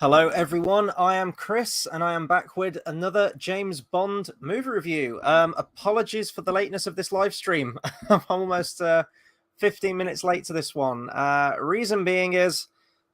Hello, everyone. I am Chris, and I am back with another James Bond movie review. Apologies for the lateness of this live stream. I'm almost 15 minutes late to this one. Reason being is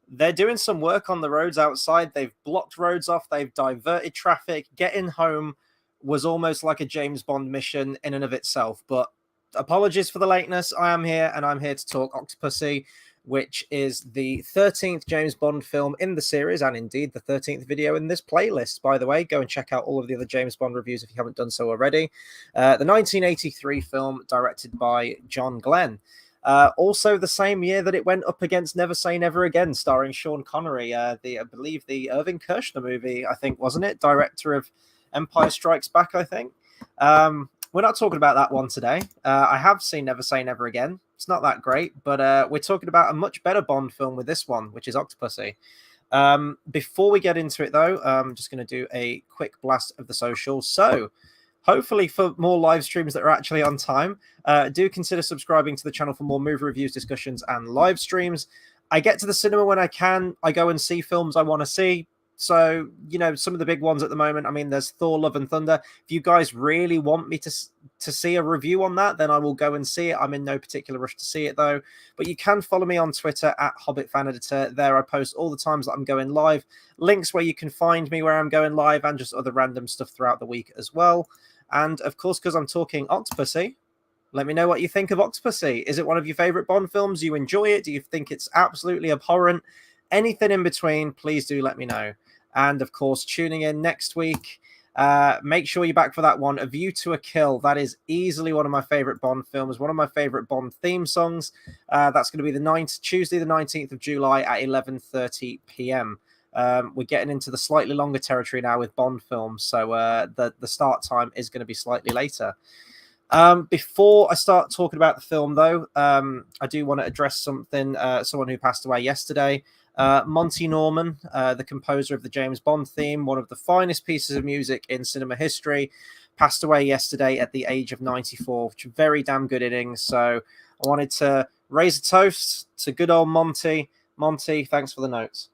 they're doing some work on the roads outside. They've blocked roads off. They've diverted traffic. Getting home was almost like a James Bond mission in and of itself. But apologies for the lateness. I am here, and I'm here to talk Octopussy, which is the 13th James Bond film in the series, and indeed the 13th video in this playlist, by the way. Go and check out all of the other James Bond reviews if you haven't done so already. The 1983 film, directed by John Glenn. Also the same year that it went up against Never Say Never Again, starring Sean Connery, I believe the Irving Kershner movie, I think, wasn't it? Director of Empire Strikes Back, I think. We're not talking about that one today. I have seen Never Say Never Again. It's not that great, but we're talking about a much better Bond film with this one, which is Octopussy. Before we get into it, though, I'm just going to do a quick blast of the socials. So, hopefully for more live streams that are actually on time, do consider subscribing to the channel for more movie reviews, discussions, and live streams. I get to the cinema when I can. I go and see films I want to see. So, some of the big ones at the moment, I mean, there's Thor, Love and Thunder. If you guys really want me to see a review on that, then I will go and see it. I'm in no particular rush to see it, though. But you can follow me on Twitter at Hobbit Fan Editor. There I post all the times that I'm going live, links where you can find me where I'm going live, and just other random stuff throughout the week as well. And, of course, because I'm talking Octopussy, let me know what you think of Octopussy. Is it one of your favorite Bond films? Do you enjoy it? Do you think it's absolutely abhorrent? Anything in between, please do let me know. And, of course, tuning in next week, make sure you're back for that one, A View to a Kill. That is easily one of my favorite Bond films, one of my favorite Bond theme songs. That's going to be Tuesday, the 19th of July at 11:30 p.m. We're getting into the slightly longer territory now with Bond films, so the start time is going to be slightly later. Before I start talking about the film, though, I do want to address something, someone who passed away yesterday. Monty Norman, the composer of the James Bond theme, one of the finest pieces of music in cinema history, passed away yesterday at the age of 94, which is a very damn good innings. So I wanted to raise a toast to good old Monty. Monty, thanks for the notes.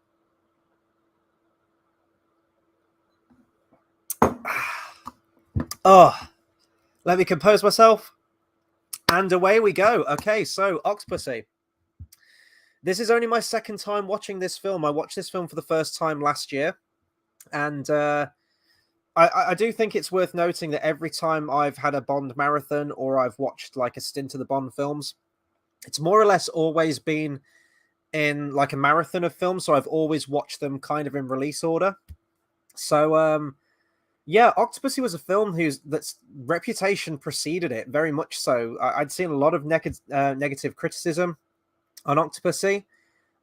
Oh, let me compose myself. And away we go. Okay, so Octopussy. This is only my second time watching this film. I watched this film for the first time last year. And I do think it's worth noting that every time I've had a Bond marathon or I've watched like a stint of the Bond films, it's more or less always been in like a marathon of films. So I've always watched them kind of in release order. So, yeah, Octopussy was a film that's reputation preceded it, very much so. I'd seen a lot of negative criticism on Octopussy.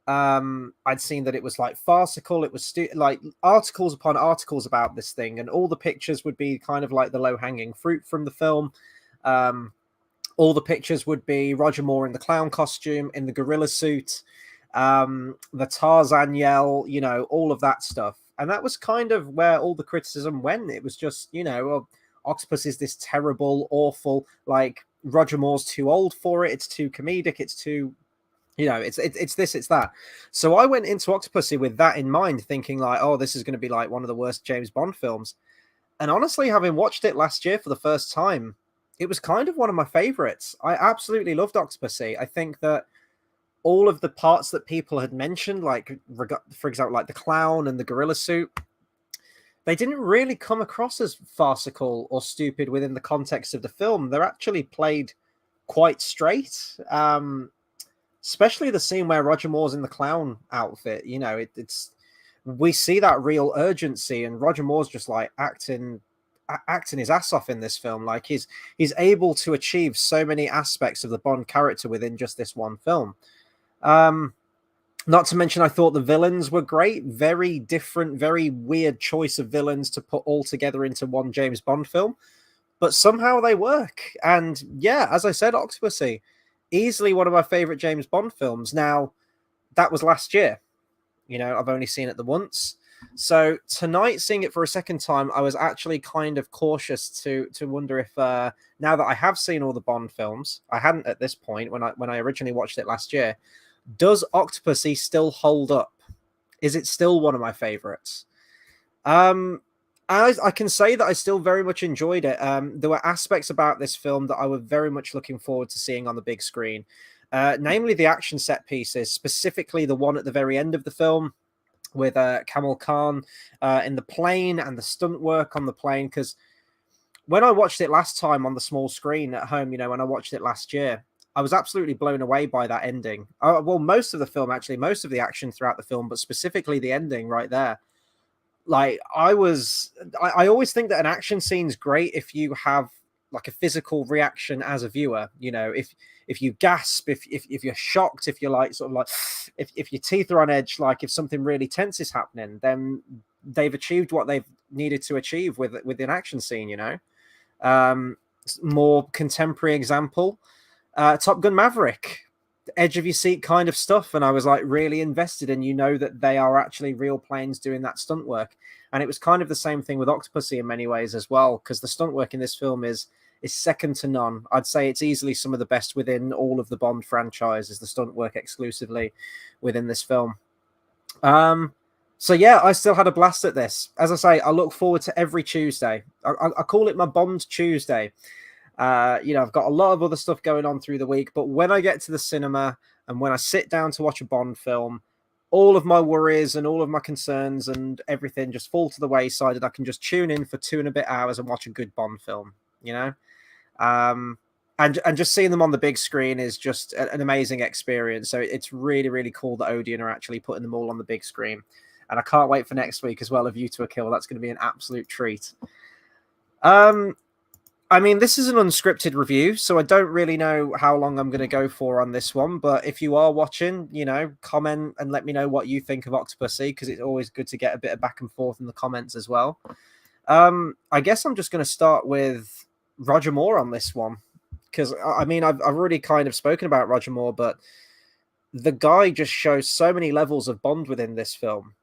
I'd seen that it was like farcical. It was like articles upon articles about this thing, and all the pictures would be kind of like the low-hanging fruit from the film. All the pictures would be Roger Moore in the clown costume, in the gorilla suit, the Tarzan yell, all of that stuff. And that was kind of where all the criticism went. It was just, Octopus is this terrible, awful, like Roger Moore's too old for it. It's too comedic. It's too, it's this, it's that. So I went into Octopussy with that in mind, thinking like, oh, this is going to be like one of the worst James Bond films. And honestly, having watched it last year for the first time, it was kind of one of my favorites. I absolutely loved Octopussy. I think that all of the parts that people had mentioned, like, for example, like the clown and the gorilla suit, they didn't really come across as farcical or stupid within the context of the film. They're actually played quite straight. Especially the scene where Roger Moore's in the clown outfit. We see that real urgency, and Roger Moore's just like acting his ass off in this film. Like he's able to achieve so many aspects of the Bond character within just this one film. Not to mention, I thought the villains were great. Very different, very weird choice of villains to put all together into one James Bond film, but somehow they work. And yeah, as I said, Octopussy, easily one of my favorite James Bond films. Now, that was last year. I've only seen it the once. So tonight, seeing it for a second time, I was actually kind of cautious to wonder if now that I have seen all the Bond films, I hadn't at this point when I originally watched it last year, does Octopussy still hold up? is it still one of my favorites? I can say that I still very much enjoyed it. There were aspects about this film that I was very much looking forward to seeing on the big screen, namely the action set pieces, specifically the one at the very end of the film with Camel Khan in the plane and the stunt work on the plane. Because when I watched it last time on the small screen at home, when I watched it last year, I was absolutely blown away by that ending. Well, most of the film, actually, most of the action throughout the film, but specifically the ending right there. Like I always think that an action scene's great if you have like a physical reaction as a viewer. If you gasp, if you're shocked, if you're like sort of like if your teeth are on edge, like if something really tense is happening, then they've achieved what they've needed to achieve with an action scene. More contemporary example, Top Gun Maverick, edge of your seat kind of stuff, and I was like really invested, and that they are actually real planes doing that stunt work. And it was kind of the same thing with Octopussy in many ways as well, because the stunt work in this film is second to none. I'd say it's easily some of the best within all of the Bond franchise, is the stunt work exclusively within this film. So yeah, I still had a blast at this. As I say, I look forward to every Tuesday. I call it my Bond Tuesday. I've got a lot of other stuff going on through the week, but when I get to the cinema and when I sit down to watch a Bond film, all of my worries and all of my concerns and everything just fall to the wayside, and I can just tune in for 2 and a bit hours and watch a good Bond film, and just seeing them on the big screen is just an amazing experience. So it's really, really cool that Odeon are actually putting them all on the big screen. And I can't wait for next week as well, A View to a Kill. That's going to be an absolute treat. This is an unscripted review, so I don't really know how long I'm going to go for on this one. But if you are watching, comment and let me know what you think of Octopussy, because it's always good to get a bit of back and forth in the comments as well. I guess I'm just going to start with Roger Moore on this one, because I've already kind of spoken about Roger Moore, but the guy just shows so many levels of Bond within this film.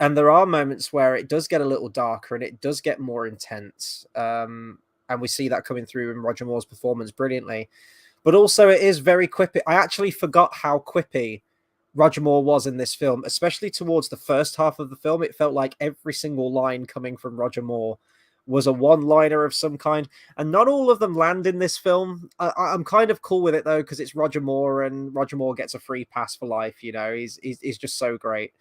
And there are moments where it does get a little darker and it does get more intense. And we see that coming through in Roger Moore's performance brilliantly. But also it is very quippy. I actually forgot how quippy Roger Moore was in this film, especially towards the first half of the film. It felt like every single line coming from Roger Moore was a one-liner of some kind. And not all of them land in this film. I'm kind of cool with it, though, because it's Roger Moore and Roger Moore gets a free pass for life. He's just so great.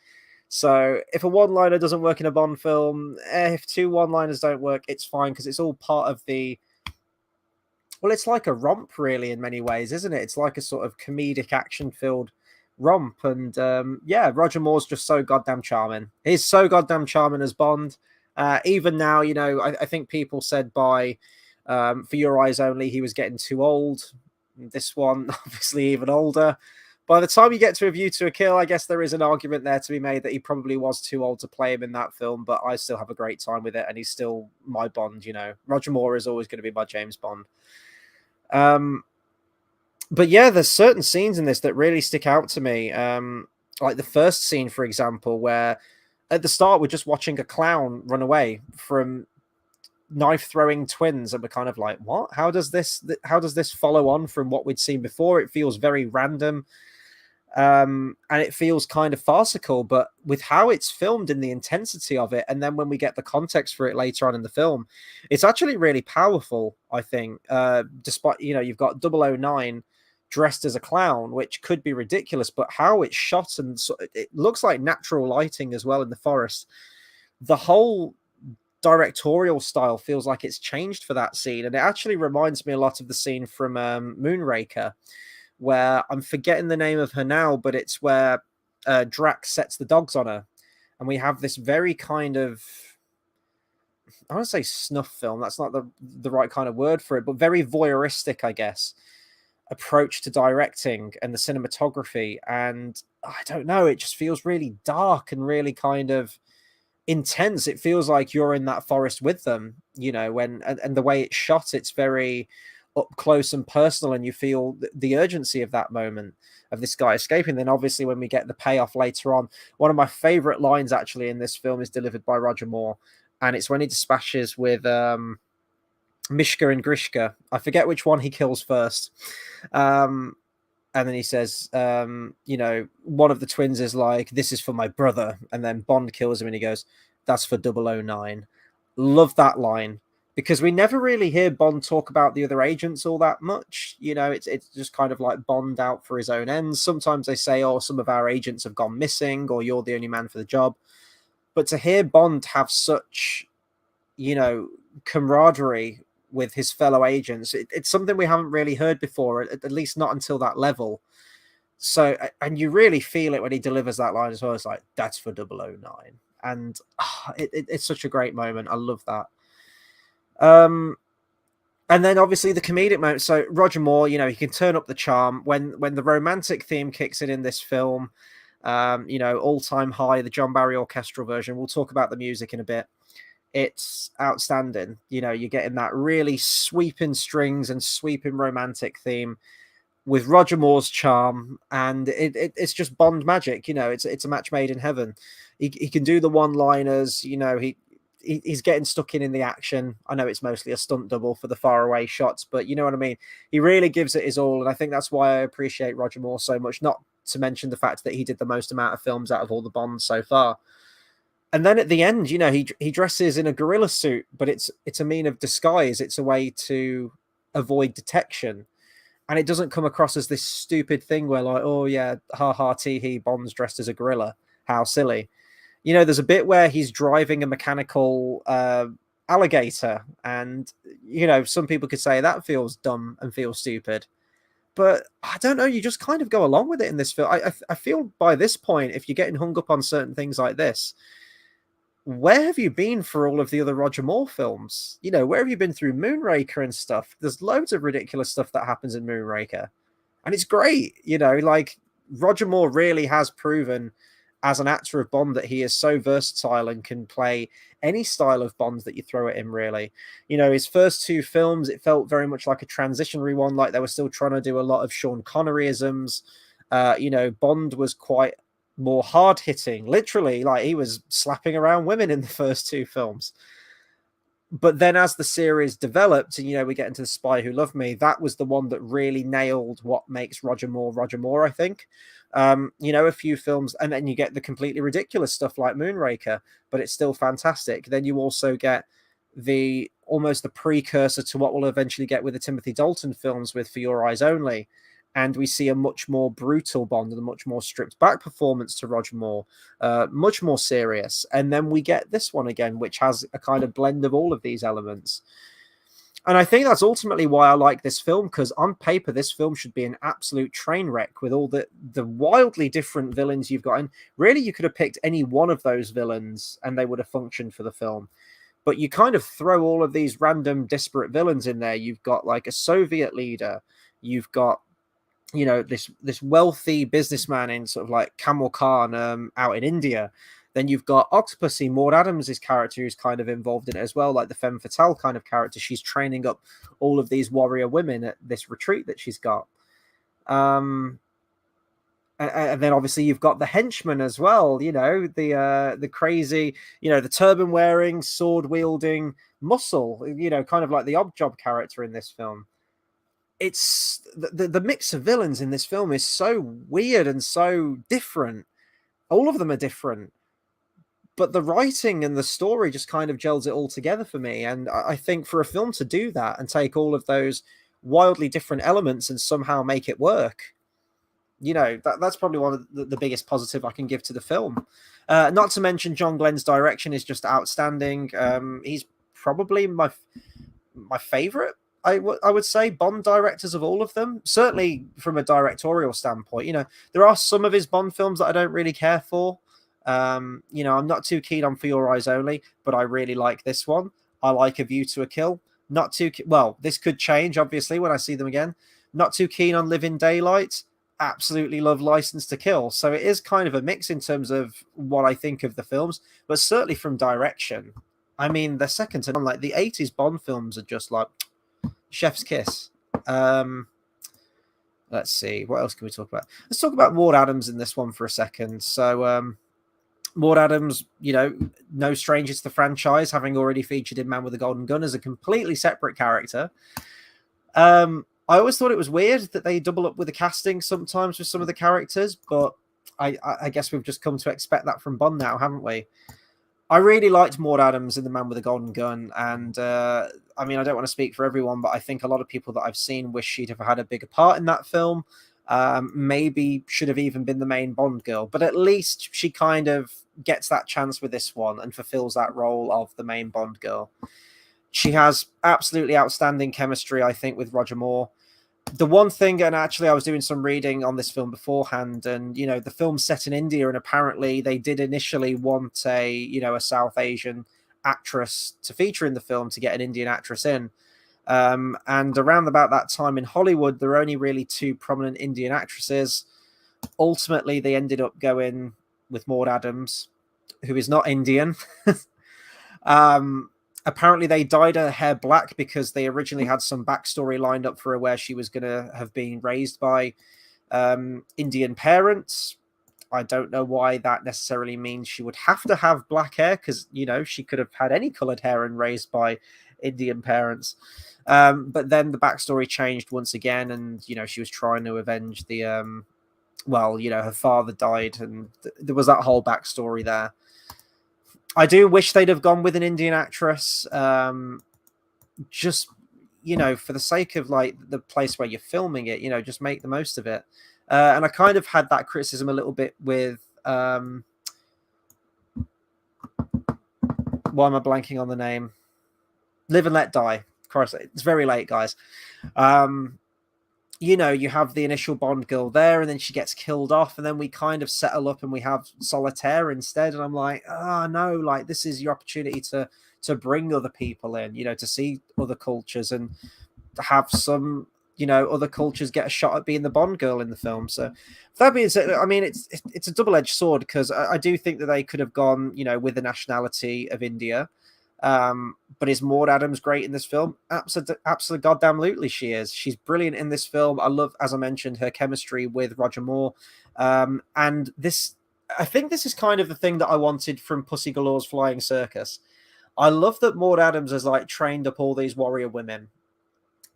So if a one-liner doesn't work in a Bond film, if 2 one-liners don't work, it's fine, because it's all part of it's like a romp, really, in many ways, isn't it? It's like a sort of comedic, action-filled romp. And Roger Moore's just so goddamn charming. He's so goddamn charming as Bond. Even now, I think people said For Your Eyes Only, he was getting too old. This one, obviously, even older. By the time you get to A View to a Kill, I guess there is an argument there to be made that he probably was too old to play him in that film, but I still have a great time with it, and he's still my Bond, Roger Moore is always going to be my James Bond. But yeah, there's certain scenes in this that really stick out to me. Like the first scene, for example, where at the start we're just watching a clown run away from knife-throwing twins, and we're kind of like, what? How does this follow on from what we'd seen before? It feels very random. And it feels kind of farcical, but with how it's filmed and the intensity of it, and then when we get the context for it later on in the film, it's actually really powerful, I think. Despite, you've got 009 dressed as a clown, which could be ridiculous, but how it's shot, and it looks like natural lighting as well in the forest. The whole directorial style feels like it's changed for that scene, and it actually reminds me a lot of the scene from Moonraker, where I'm forgetting the name of her now, but it's where Drax sets the dogs on her, and we have this very kind of, I want to say snuff film, that's not the right kind of word for it, but very voyeuristic, I guess, approach to directing and the cinematography. And I don't know, it just feels really dark and really kind of intense. It feels like you're in that forest with them, and the way it's shot, it's very up close and personal, and you feel the urgency of that moment of this guy escaping. Then obviously when we get the payoff later on, one of my favorite lines actually in this film is delivered by Roger Moore, and it's when he dispatches with Mishka and Grishka. I forget which one he kills first, And then he says, one of the twins is like, "This is for my brother." And then Bond kills him and he goes, "That's for 009." Love that line, because we never really hear Bond talk about the other agents all that much. It's just kind of like Bond out for his own ends. Sometimes they say, "Oh, some of our agents have gone missing," or "You're the only man for the job." But to hear Bond have such, camaraderie with his fellow agents, it's something we haven't really heard before, at least not until that level. So, and you really feel it when he delivers that line as well. It's like, "That's for 009." And it's such a great moment. I love that. And then obviously the comedic moment. So Roger Moore, he can turn up the charm when the romantic theme kicks in this film. All Time High, the John Barry orchestral version. We'll talk about the music in a bit. It's outstanding. You're getting that really sweeping strings and sweeping romantic theme with Roger Moore's charm, and it's just Bond magic. It's a match made in heaven. He can do the one-liners. He's getting stuck in the action. I know it's mostly a stunt double for the faraway shots, but you know what I mean? He really gives it his all, and I think that's why I appreciate Roger Moore so much, not to mention the fact that he did the most amount of films out of all the Bonds so far. And then at the end, he dresses in a gorilla suit, but it's a mean of disguise. It's a way to avoid detection. And it doesn't come across as this stupid thing where like, "Oh yeah, ha ha tee hee, Bond's dressed as a gorilla. How silly." There's a bit where he's driving a mechanical alligator, and some people could say that feels dumb and feels stupid. But I don't know, you just kind of go along with it in this film. I feel by this point, if you're getting hung up on certain things like this, where have you been for all of the other Roger Moore films? Where have you been through Moonraker and stuff? There's loads of ridiculous stuff that happens in Moonraker. And it's great, like Roger Moore really has proven as an actor of Bond that he is so versatile and can play any style of Bond that you throw at him, really. His first two films, it felt very much like a transitionary one, like they were still trying to do a lot of Sean Conneryisms. Bond was quite more hard-hitting, literally, like he was slapping around women in the first two films. But then as the series developed, and we get into The Spy Who Loved Me, that was the one that really nailed what makes Roger Moore, I think. A few films, and then you get the completely ridiculous stuff like Moonraker, but it's still fantastic. Then you also get almost the precursor to what we'll eventually get with the Timothy Dalton films with For Your Eyes Only. And we see a much more brutal Bond and a much more stripped back performance to Roger Moore, much more serious. And then we get this one again, which has a kind of blend of all of these elements. And I think that's ultimately why I like this film, because on paper, this film should be an absolute train wreck with all the wildly different villains you've got. And really, you could have picked any one of those villains and they would have functioned for the film. But you kind of throw all of these random disparate villains in there. You've got like a Soviet leader. You've got, this wealthy businessman in sort of like Camel Khan out in India. Then you've got Octopussy, Maude Adams' character, who's kind of involved in it as well, like the femme fatale kind of character. She's training up all of these warrior women at this retreat that she's got. And then obviously you've got the henchman as well, the crazy, the turban wearing, sword wielding muscle, kind of like the Oddjob character in this film. It's the mix of villains in this film is so weird and so different. All of them are different. But the writing and the story just kind of gels it all together for me. And I think for a film to do that and take all of those wildly different elements and somehow make it work, that's probably one of the biggest positive I can give to the film. Not to mention John Glenn's direction is just outstanding. He's probably my favorite, I would say, Bond directors of all of them. Certainly from a directorial standpoint. There are some of his Bond films that I don't really care for. I'm not too keen on For Your Eyes Only, but I really like this one. I like A View to a Kill. Not too well, this could change obviously when I see them again. Not too keen on Living Daylight. Absolutely love License to Kill. So it is kind of a mix in terms of what I think of the films, but certainly from direction, I mean, they're second to none. Like the 80s Bond films are just like chef's kiss. Let's see, what else can we talk about? Let's talk about Maude Adams in this one for a second. So Maude Adams, no stranger to the franchise, having already featured in Man with a Golden Gun as a completely separate character. I always thought it was weird that they double up with the casting sometimes with some of the characters, but I guess we've just come to expect that from Bond now, haven't we? I really liked Maude Adams in The Man with the Golden Gun, and I mean, I don't want to speak for everyone, but I think a lot of people that I've seen wish she'd have had a bigger part in that film. Maybe should have even been the main Bond girl, but at least she kind of gets that chance with this one and fulfills that role of the main Bond girl. She has absolutely outstanding chemistry, I think, with Roger Moore. The one thing, and actually I was doing some reading on this film beforehand, and the film's set in India, and apparently they did initially want a South Asian actress to feature in the film to get an Indian actress in. And around about that time in Hollywood, there were only really two prominent Indian actresses. Ultimately, they ended up going with Maude Adams, who is not Indian. Apparently, they dyed her hair black because they originally had some backstory lined up for her where she was going to have been raised by Indian parents. I don't know why that necessarily means she would have to have black hair, because, she could have had any colored hair and raised by Indian parents. But then the backstory changed once again, and, she was trying to avenge the, her father died, and there was that whole backstory there. I do wish they'd have gone with an Indian actress, just, for the sake of like the place where you're filming it, just make the most of it. And I kind of had that criticism a little bit with, why am I blanking on the name? Live and Let Die. Christ, it's very late, guys. You have the initial Bond girl there, and then she gets killed off, and then we kind of settle up and we have Solitaire instead. And I'm like, no, like this is your opportunity to bring other people in, to see other cultures and have some, other cultures get a shot at being the Bond girl in the film. So that being said, I mean, it's a double-edged sword, because I do think that they could have gone, with the nationality of India. But is Maude Adams great in this film? Absolutely goddamn she is. She's brilliant in this film. I love, as I mentioned, her chemistry with Roger Moore. And this, I think this is kind of the thing that I wanted from Pussy Galore's Flying Circus. I love that Maude Adams has like trained up all these warrior women.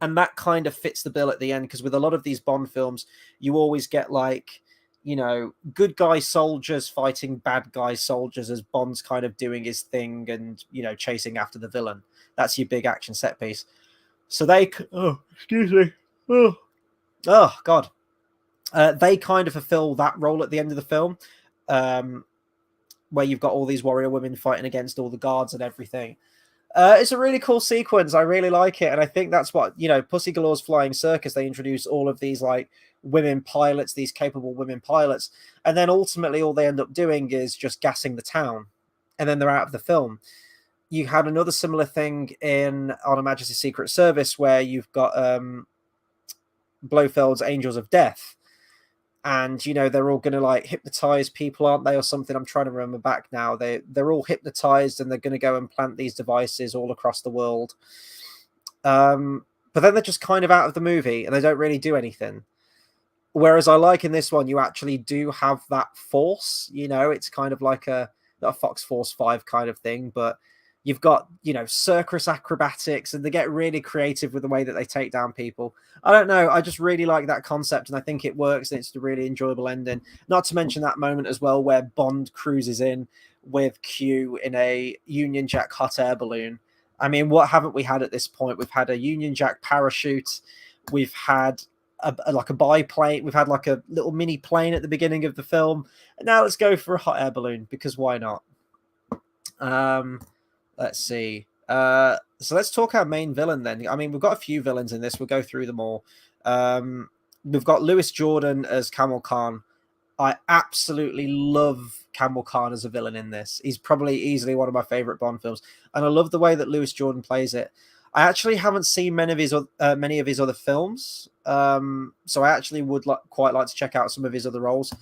And that kind of fits the bill at the end, because with a lot of these Bond films, you always get like, good guy soldiers fighting bad guy soldiers as Bond's kind of doing his thing and, chasing after the villain. That's your big action set piece. So they, excuse me. Oh God. They kind of fulfill that role at the end of the film, where you've got all these warrior women fighting against all the guards and everything. It's a really cool sequence. I really like it. And I think that's what, Pussy Galore's Flying Circus, they introduce all of these like women pilots, these capable women pilots. And then ultimately all they end up doing is just gassing the town. And then they're out of the film. You had another similar thing in On Her Majesty's Secret Service, where you've got Blofeld's Angels of Death. And, they're all going to like hypnotize people, aren't they, or something? I'm trying to remember back now. They're all hypnotized, and they're going to go and plant these devices all across the world. But then they're just kind of out of the movie, and they don't really do anything. Whereas I like in this one, you actually do have that force. It's kind of like a Fox Force 5 kind of thing, but you've got, circus acrobatics, and they get really creative with the way that they take down people. I don't know. I just really like that concept, and I think it works, and it's a really enjoyable ending. Not to mention that moment as well where Bond cruises in with Q in a Union Jack hot air balloon. I mean, what haven't we had at this point? We've had a Union Jack parachute. We've had like a biplane. We've had like a little mini plane at the beginning of the film. And now let's go for a hot air balloon, because why not? Let's see. So let's talk our main villain then. I mean, we've got a few villains in this. We'll go through them all. We've got Lewis Jordan as Camel Khan. I absolutely love Camel Khan as a villain in this. He's probably easily one of my favorite Bond films. And I love the way that Lewis Jordan plays it. I actually haven't seen many of his other films. So I actually would quite like to check out some of his other roles.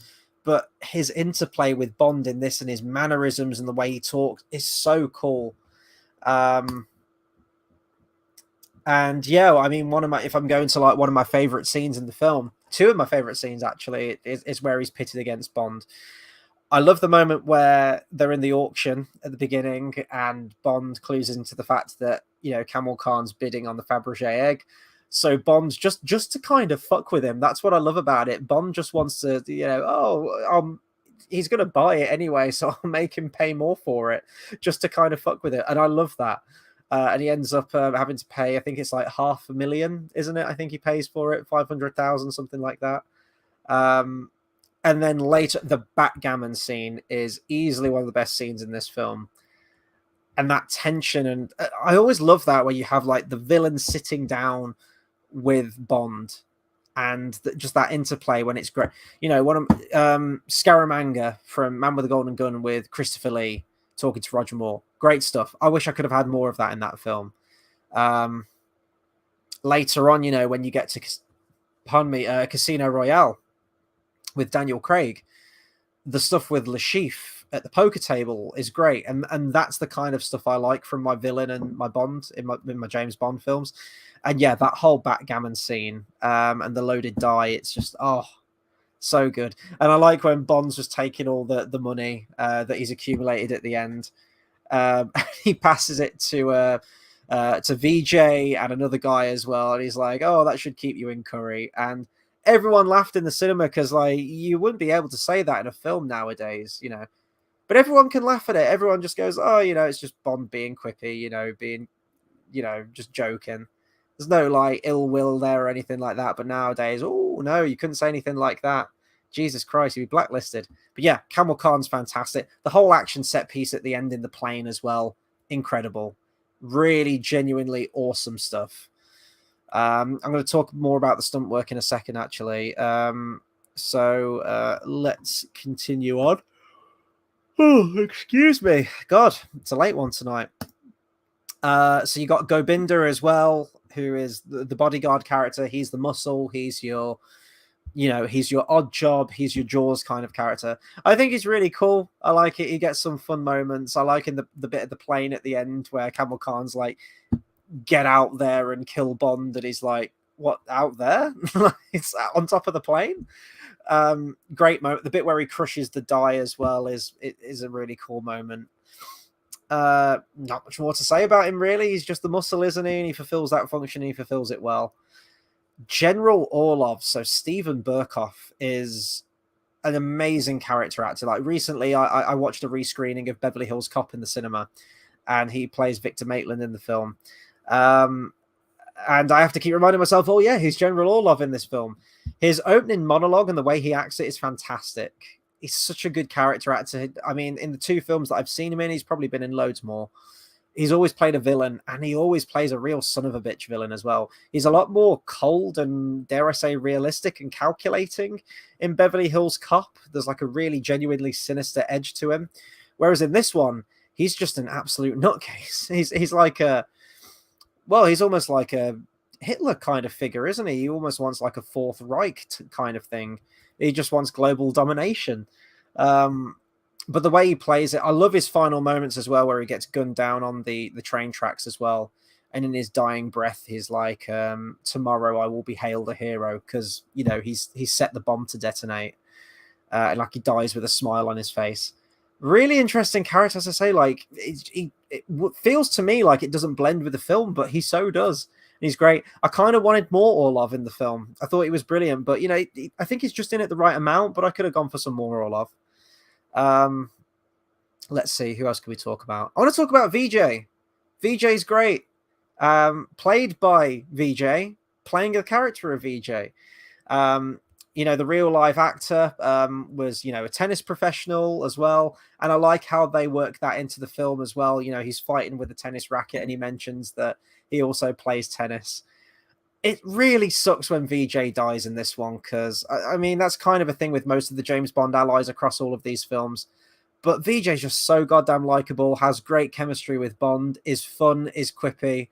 But his interplay with Bond in this, and his mannerisms and the way he talks, is so cool. And yeah, I mean, if I'm going to like one of my favorite scenes in the film, two of my favorite scenes actually is where he's pitted against Bond. I love the moment where they're in the auction at the beginning, and Bond clues into the fact that, Camel Khan's bidding on the Fabergé egg. So Bond just to kind of fuck with him. That's what I love about it. Bond just wants to, he's going to buy it anyway, so I'll make him pay more for it just to kind of fuck with it. And I love that. And he ends up having to pay, I think it's like $500,000, isn't it? I think he pays for it, 500,000, something like that. And then later, the backgammon scene is easily one of the best scenes in this film. And that tension, and I always love that where you have like the villain sitting down with Bond, and just that interplay when it's great. One of Scaramanga from Man with the Golden Gun with Christopher Lee talking to Roger Moore. Great stuff. I wish I could have had more of that in that film. Later on, when you get to, Casino Royale with Daniel Craig, the stuff with Le Chiffre at the poker table is great, and that's the kind of stuff I like from my villain and my Bond in my James Bond films. And yeah, that whole backgammon scene and the loaded die, it's just so good. And I like when Bond's just taking all the money that he's accumulated at the end. He passes it to VJ and another guy as well, and he's like, "Oh, that should keep you in curry." And everyone laughed in the cinema because, like, you wouldn't be able to say that in a film nowadays, But everyone can laugh at it. Everyone just goes, "Oh, it's just Bond being quippy, being, just joking." There's no like ill will there or anything like that. But nowadays, oh no, you couldn't say anything like that. Jesus Christ, you'd be blacklisted. But yeah, Camel Khan's fantastic. The whole action set piece at the end in the plane as well, incredible. Really, genuinely awesome stuff. I'm going to talk more about the stunt work in a second, actually. So let's continue on. Oh, excuse me. God, it's a late one tonight. So you got Gobinder as well, who is the bodyguard character. He's the muscle. He's your, he's your odd job. He's your Jaws kind of character. I think he's really cool. I like it. He gets some fun moments. I like in the bit of the plane at the end where Camel Khan's like, get out there and kill Bond, and he's like, what, out there? It's on top of the plane. Great moment. The bit where he crushes the die as well is a really cool moment. Not much more to say about him, really. He's just the muscle, isn't he? And he fulfills that function, and he fulfills it well. General Orlov, so Steven Berkoff, is an amazing character actor. Like recently, I watched a rescreening of Beverly Hills Cop in the cinema, and he plays Victor Maitland in the film. And I have to keep reminding myself, oh yeah, he's General Orlov in this film. His opening monologue and the way he acts it is fantastic. He's such a good character actor. I mean, in the 2 films that I've seen him in, he's probably been in loads more. He's always played a villain, and he always plays a real son of a bitch villain as well. He's a lot more cold and, dare I say, realistic and calculating in Beverly Hills Cop. There's like a really genuinely sinister edge to him. Whereas in this one, he's just an absolute nutcase. He's like he's almost like a Hitler kind of figure, isn't he? He almost wants like a Fourth Reich kind of thing. He just wants global domination. But the way he plays it, I love his final moments as well, where he gets gunned down on the train tracks as well. And in his dying breath, he's like, tomorrow I will be hailed a hero, because, he's set the bomb to detonate. And like he dies with a smile on his face. Really interesting character, as I say. Like it feels to me like it doesn't blend with the film, but he so does. And he's great. I kind of wanted more Orlov in the film. I thought he was brilliant, but I think he's just in it the right amount. But I could have gone for some more Orlov. Let's see, who else can we talk about? I want to talk about VJ. VJ's great. Played by VJ, playing the character of VJ. The real life actor was, a tennis professional as well. And I like how they work that into the film as well. He's fighting with a tennis racket, and he mentions that he also plays tennis. It really sucks when VJ dies in this one, because, I mean, that's kind of a thing with most of the James Bond allies across all of these films. But VJ's just so goddamn likable, has great chemistry with Bond, is fun, is quippy.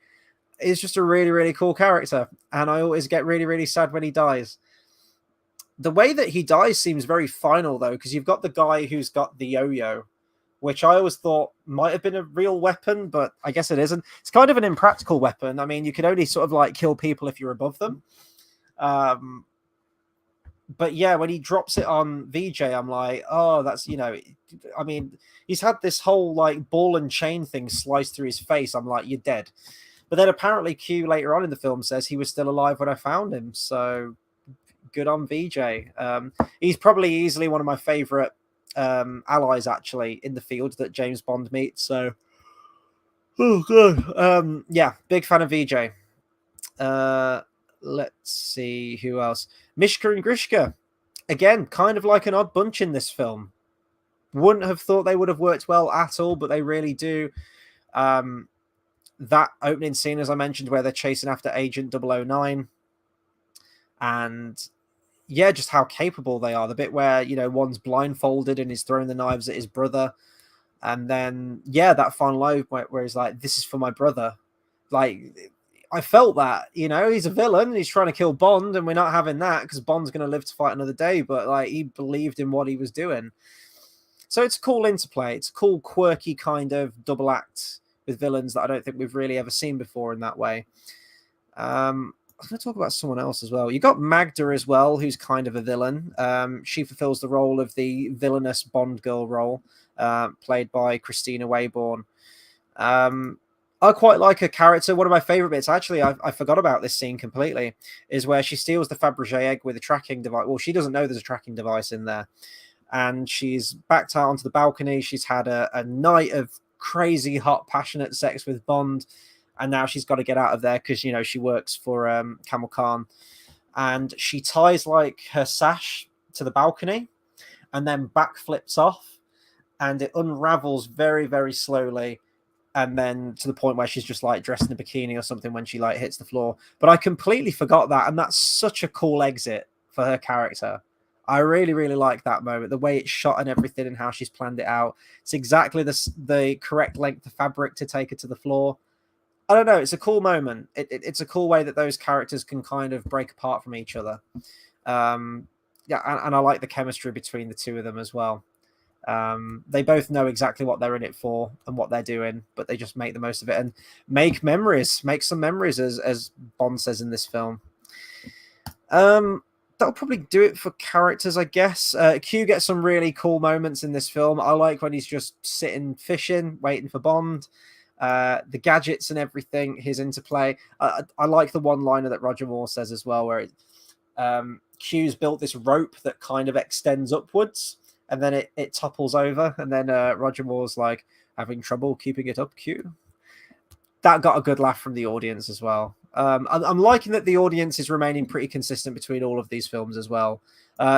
Is just a really, really cool character. And I always get really, really sad when he dies. The way that he dies seems very final, though, because you've got the guy who's got the yo-yo, which I always thought might have been a real weapon, but I guess it isn't. It's kind of an impractical weapon. I mean, you can only sort of like kill people if you're above them. But yeah, when he drops it on VJ, I'm like, oh, that's, I mean, he's had this whole like ball and chain thing sliced through his face. I'm like, you're dead. But then apparently Q later on in the film says he was still alive when I found him. So good on VJ. He's probably easily one of my favorite allies actually in the field that James Bond meets. So, oh god, yeah, big fan of VJ. Let's see who else. Mishka and Grishka, again, kind of like an odd bunch in this film. Wouldn't have thought they would have worked well at all, but they really do. That opening scene, as I mentioned, where they're chasing after Agent 009, and yeah, just how capable they are. The bit where, you know, one's blindfolded and he's throwing the knives at his brother, and then yeah, that final line where he's like, "This is for my brother." Like, I felt that, you know, he's a villain and he's trying to kill Bond, and we're not having that because Bond's going to live to fight another day. But like, he believed in what he was doing. So it's a cool interplay. It's a cool, quirky kind of double act with villains that I don't think we've really ever seen before in that way. I'm going to talk about someone else as well. You got Magda as well, who's kind of a villain. She fulfills the role of the villainous Bond girl role, played by Christina Wayborn. I quite like her character. One of my favorite bits, actually, I forgot about this scene completely, is where she steals the Fabergé egg with a tracking device. Well, she doesn't know there's a tracking device in there. And she's backed out onto the balcony. She's had a night of crazy, hot, passionate sex with Bond. And now she's got to get out of there because, you know, she works for Camel Khan. And she ties like her sash to the balcony and then backflips off. And it unravels very, very slowly. And then to the point where she's just like dressed in a bikini or something when she like hits the floor. But I completely forgot that. And that's such a cool exit for her character. I really, really like that moment. The way it's shot and everything and how she's planned it out. It's exactly the correct length of fabric to take her to the floor. I don't know. It's a cool moment. It's a cool way that those characters can kind of break apart from each other. Yeah, and I like the chemistry between the two of them as well. They both know exactly what they're in it for and what they're doing, but they just make the most of it and make some memories, as Bond says in this film. That'll probably do it for characters, I guess. Q gets some really cool moments in this film. I like when he's just sitting fishing, waiting for Bond. The gadgets and everything, his interplay. I like the one-liner that Roger Moore says as well, where Q's built this rope that kind of extends upwards, and then it topples over, and then Roger Moore's like, having trouble keeping it up, Q. That got a good laugh from the audience as well. I'm liking that the audience is remaining pretty consistent between all of these films as well.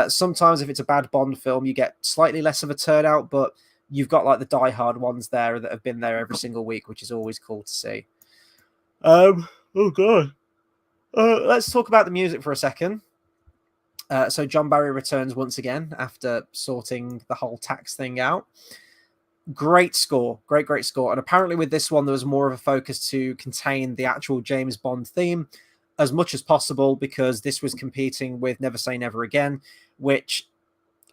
Sometimes if it's a bad Bond film, you get slightly less of a turnout, but you've got like the diehard ones there that have been there every single week, which is always cool to see. Oh god. Let's talk about the music for a second. So John Barry returns once again after sorting the whole tax thing out. Great score, great score. And apparently with this one, there was more of a focus to contain the actual James Bond theme as much as possible, because this was competing with Never Say Never Again, which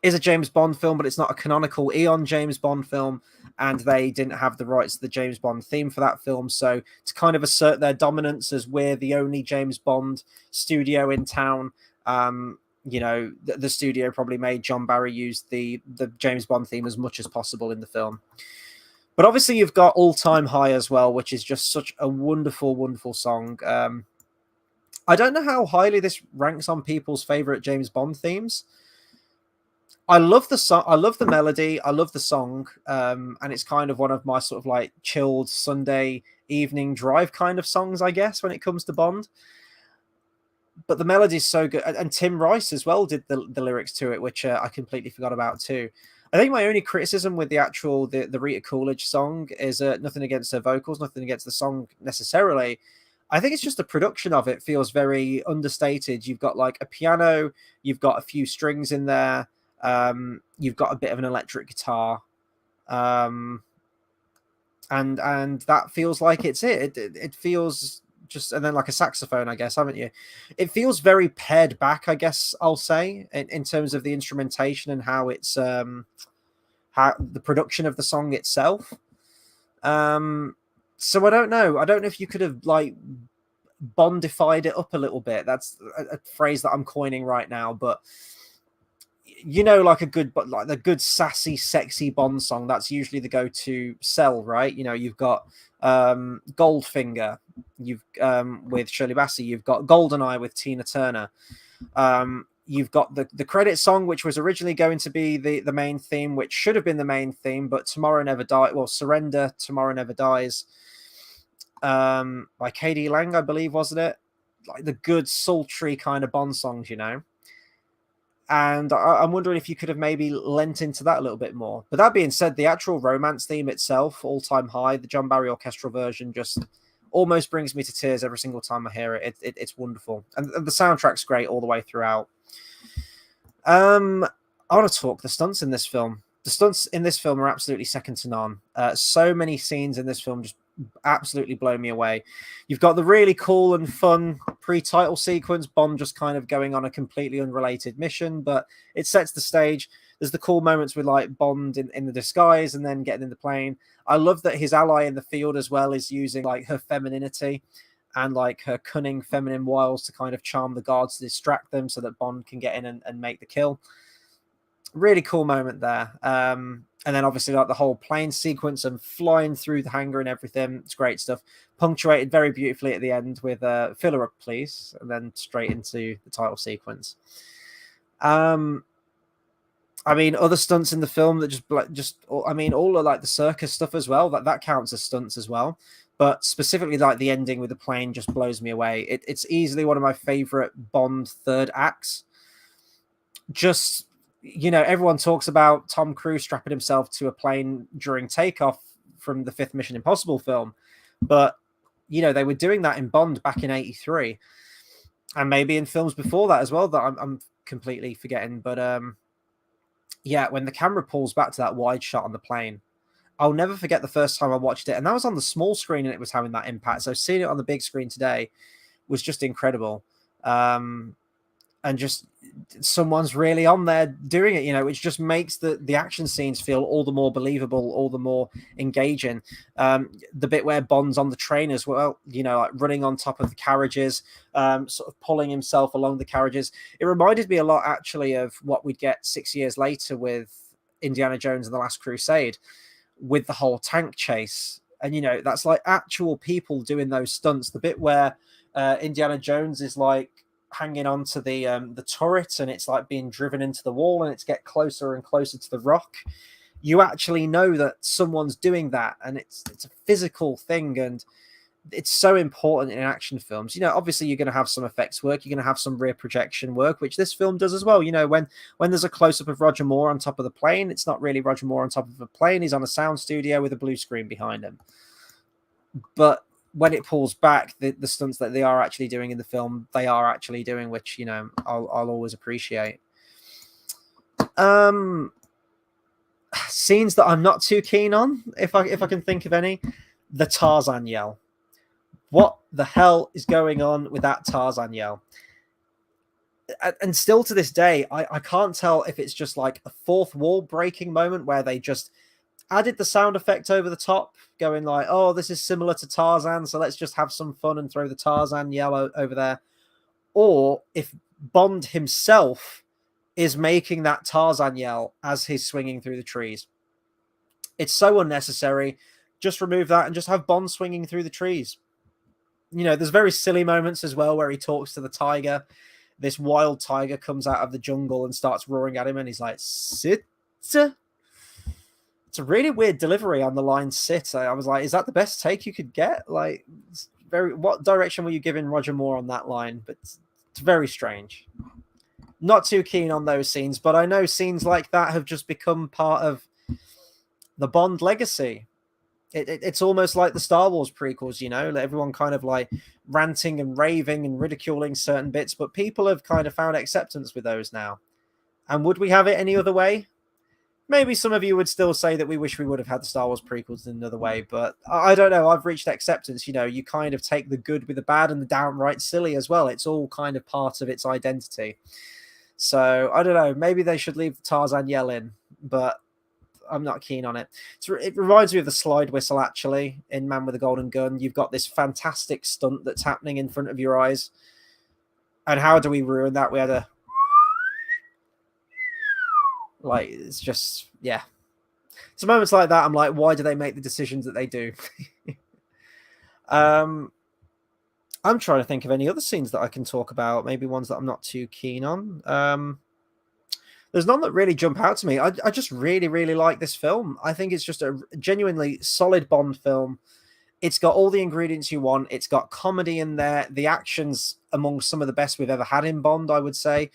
is a James Bond film, but it's not a canonical Eon James Bond film, and they didn't have the rights to the James Bond theme for that film. So to kind of assert their dominance as we're the only James Bond studio in town, you know, the studio probably made John Barry use the James Bond theme as much as possible in the film. But obviously you've got All Time High as well, which is just such a wonderful, wonderful song. I don't know how highly this ranks on people's favorite James Bond themes. I love the song. I love the melody. I love the song. And it's kind of one of my sort of like chilled Sunday evening drive kind of songs, I guess, when it comes to Bond. But the melody is so good. And Tim Rice as well did the lyrics to it, which I completely forgot about too. I think my only criticism with the Rita Coolidge song is nothing against her vocals, nothing against the song necessarily. I think it's just the production of it feels very understated. You've got like a piano, you've got a few strings in there, you've got a bit of an electric guitar, and that feels like it's it. It feels just, and then like a saxophone, I guess, haven't you? It feels very pared back, I guess I'll say, in terms of the instrumentation and how it's how the production of the song itself. So I don't know. I don't know if you could have like Bondified it up a little bit. That's a phrase that I'm coining right now, but you know, like the good sassy, sexy Bond song, that's usually the go-to sell, right? You know, you've got Goldfinger, You've with Shirley Bassey. You've got Goldeneye with Tina Turner. You've got the credit song, which was originally going to be the main theme, which should have been the main theme, but Tomorrow Never Dies. Well, Surrender, Tomorrow Never Dies, by K.D. Lang, I believe, wasn't it? Like the good sultry kind of Bond songs, you know. And I'm wondering if you could have maybe lent into that a little bit more. But that being said, the actual romance theme itself, All Time High, the John Barry orchestral version, just almost brings me to tears every single time I hear it. It's wonderful, and the soundtrack's great all the way throughout. I want to talk the stunts in this film. The stunts in this film are absolutely second to none. So many scenes in this film just absolutely blow me away. You've got the really cool and fun pre-title sequence, Bond just kind of going on a completely unrelated mission, but it sets the stage. There's the cool moments with like Bond in the disguise and then getting in the plane. I love that his ally in the field as well is using like her femininity and like her cunning feminine wiles to kind of charm the guards to distract them so that Bond can get in and make the kill. Really cool moment there. And then obviously like the whole plane sequence and flying through the hangar and everything. It's great stuff. Punctuated very beautifully at the end with filler up, please, and then straight into the title sequence. I mean, other stunts in the film that I mean, all of like the circus stuff as well. That counts as stunts as well. But specifically, like the ending with the plane just blows me away. It's easily one of my favorite Bond third acts. Just, you know, everyone talks about Tom Cruise strapping himself to a plane during takeoff from the fifth Mission Impossible film. But, you know, they were doing that in Bond back in '83. And maybe in films before that as well that I'm completely forgetting. But, yeah, when the camera pulls back to that wide shot on the plane, I'll never forget the first time I watched it. And that was on the small screen and it was having that impact. So seeing it on the big screen today was just incredible. And just someone's really on there doing it, you know, which just makes the action scenes feel all the more believable, all the more engaging. The bit where Bond's on the train as well, you know, like running on top of the carriages, sort of pulling himself along the carriages. It reminded me a lot, actually, of what we'd get 6 years later with Indiana Jones and the Last Crusade, with the whole tank chase. And, you know, that's like actual people doing those stunts. The bit where Indiana Jones is like hanging on to the turret and it's like being driven into the wall and it's get closer and closer to the rock. You actually know that someone's doing that, and it's a physical thing, and it's so important in action films. You know, obviously you're going to have some effects work, you're going to have some rear projection work, which this film does as well. You know, when there's a close-up of Roger Moore on top of the plane, it's not really Roger Moore on top of a plane. He's on a sound studio with a blue screen behind him. But when it pulls back, the stunts that they are actually doing in the film, they are actually doing, which, you know, I'll always appreciate. Scenes that I'm not too keen on, if I can think of any, the Tarzan yell. What the hell is going on with that Tarzan yell? And still to this day, I can't tell if it's just like a fourth wall breaking moment where they just added the sound effect over the top, going like, oh, this is similar to Tarzan, so let's just have some fun and throw the Tarzan yell over there. Or if Bond himself is making that Tarzan yell as he's swinging through the trees. It's so unnecessary. Just remove that and just have Bond swinging through the trees. You know, there's very silly moments as well where he talks to the tiger. This wild tiger comes out of the jungle and starts roaring at him, and he's like, sit. It's a really weird delivery on the line sit. I was like, is that the best take you could get? Like, what direction were you giving Roger Moore on that line? But it's very strange. Not too keen on those scenes, but I know scenes like that have just become part of the Bond legacy. It's almost like the Star Wars prequels, you know, everyone kind of like ranting and raving and ridiculing certain bits, but people have kind of found acceptance with those now. And would we have it any other way? Maybe some of you would still say that we wish we would have had the Star Wars prequels in another way, but I don't know. I've reached acceptance. You know, you kind of take the good with the bad and the downright silly as well. It's all kind of part of its identity. So I don't know. Maybe they should leave the Tarzan yell in, but I'm not keen on it. It reminds me of the slide whistle, actually, in Man with a Golden Gun. You've got this fantastic stunt that's happening in front of your eyes. And how do we ruin that? We had a... Like, it's just, yeah. So moments like that, I'm like, why do they make the decisions that they do? I'm trying to think of any other scenes that I can talk about, maybe ones that I'm not too keen on. There's none that really jump out to me. I just really, really like this film. I think it's just a genuinely solid Bond film. It's got all the ingredients you want. It's got comedy in there. The action's among some of the best we've ever had in Bond, I would say.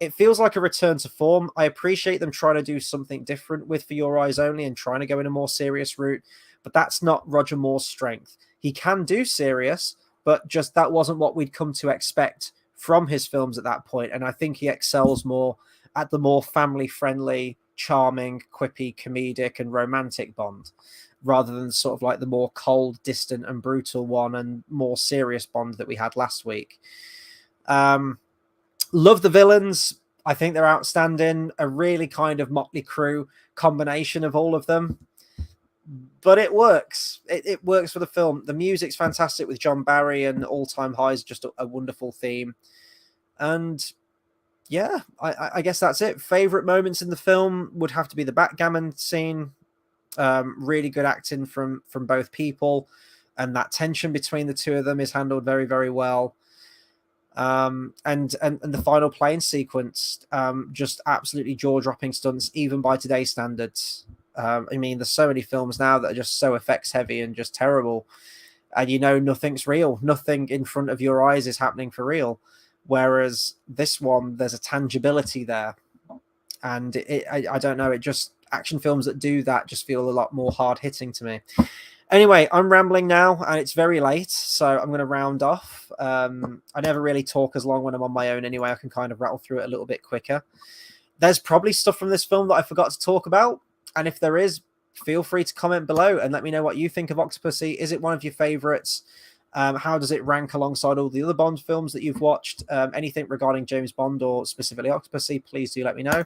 It feels like a return to form. I appreciate them trying to do something different with For Your Eyes Only and trying to go in a more serious route, but that's not Roger Moore's strength. He can do serious, but just that wasn't what we'd come to expect from his films at that point. And I think he excels more at the more family-friendly, charming, quippy, comedic, and romantic Bond, rather than sort of like the more cold, distant, and brutal one and more serious Bond that we had last week. Love the villains. I think they're outstanding. A really kind of motley crew combination of all of them. But it works. It works for the film. The music's fantastic with John Barry, and All Time High is just a wonderful theme. And yeah, I guess that's it. Favorite moments in the film would have to be the backgammon scene. Really good acting from both people, and that tension between the two of them is handled very, very well. And the final plane sequence, just absolutely jaw-dropping stunts, even by today's standards. I mean, there's so many films now that are just so effects heavy and just terrible, and nothing's real. Nothing in front of your eyes is happening for real. Whereas this one, there's a tangibility there, and I don't know. It just action films that do that just feel a lot more hard hitting to me. Anyway, I'm rambling now, and it's very late, so I'm going to round off. I never really talk as long when I'm on my own anyway. I can kind of rattle through it a little bit quicker. There's probably stuff from this film that I forgot to talk about, and if there is, feel free to comment below and let me know what you think of Octopussy. Is it one of your favorites? How does it rank alongside all the other Bond films that you've watched? Anything regarding James Bond or specifically Octopussy, please do let me know.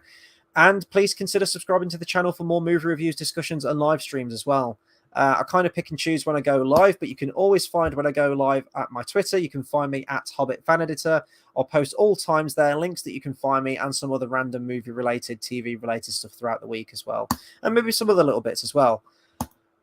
And please consider subscribing to the channel for more movie reviews, discussions, and live streams as well. I kind of pick and choose when I go live, but you can always find when I go live at my Twitter. You can find me at Hobbit Fan Editor. I'll post all times there, links that you can find me, and some other random movie-related, TV-related stuff throughout the week as well. And maybe some other little bits as well.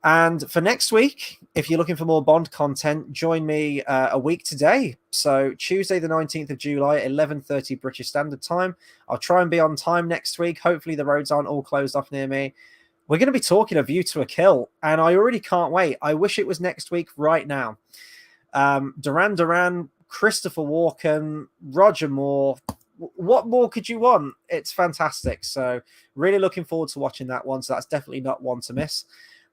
And for next week, if you're looking for more Bond content, join me a week today. So Tuesday, the 19th of July, 11:30 British Standard Time. I'll try and be on time next week. Hopefully the roads aren't all closed off near me. We're going to be talking A View to a Kill, and I already can't wait. I wish it was next week right now. Duran Duran, Christopher Walken, Roger Moore. What more could you want? It's fantastic. So really looking forward to watching that one. So that's definitely not one to miss.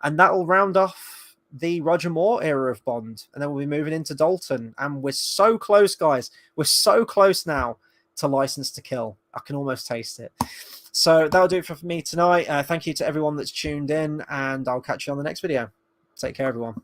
And that will round off the Roger Moore era of Bond. And then we'll be moving into Dalton. And we're so close, guys. We're so close now to License to Kill. I can almost taste it. So that'll do it for me tonight. Thank you to everyone that's tuned in, and I'll catch you on the next video. Take care, everyone.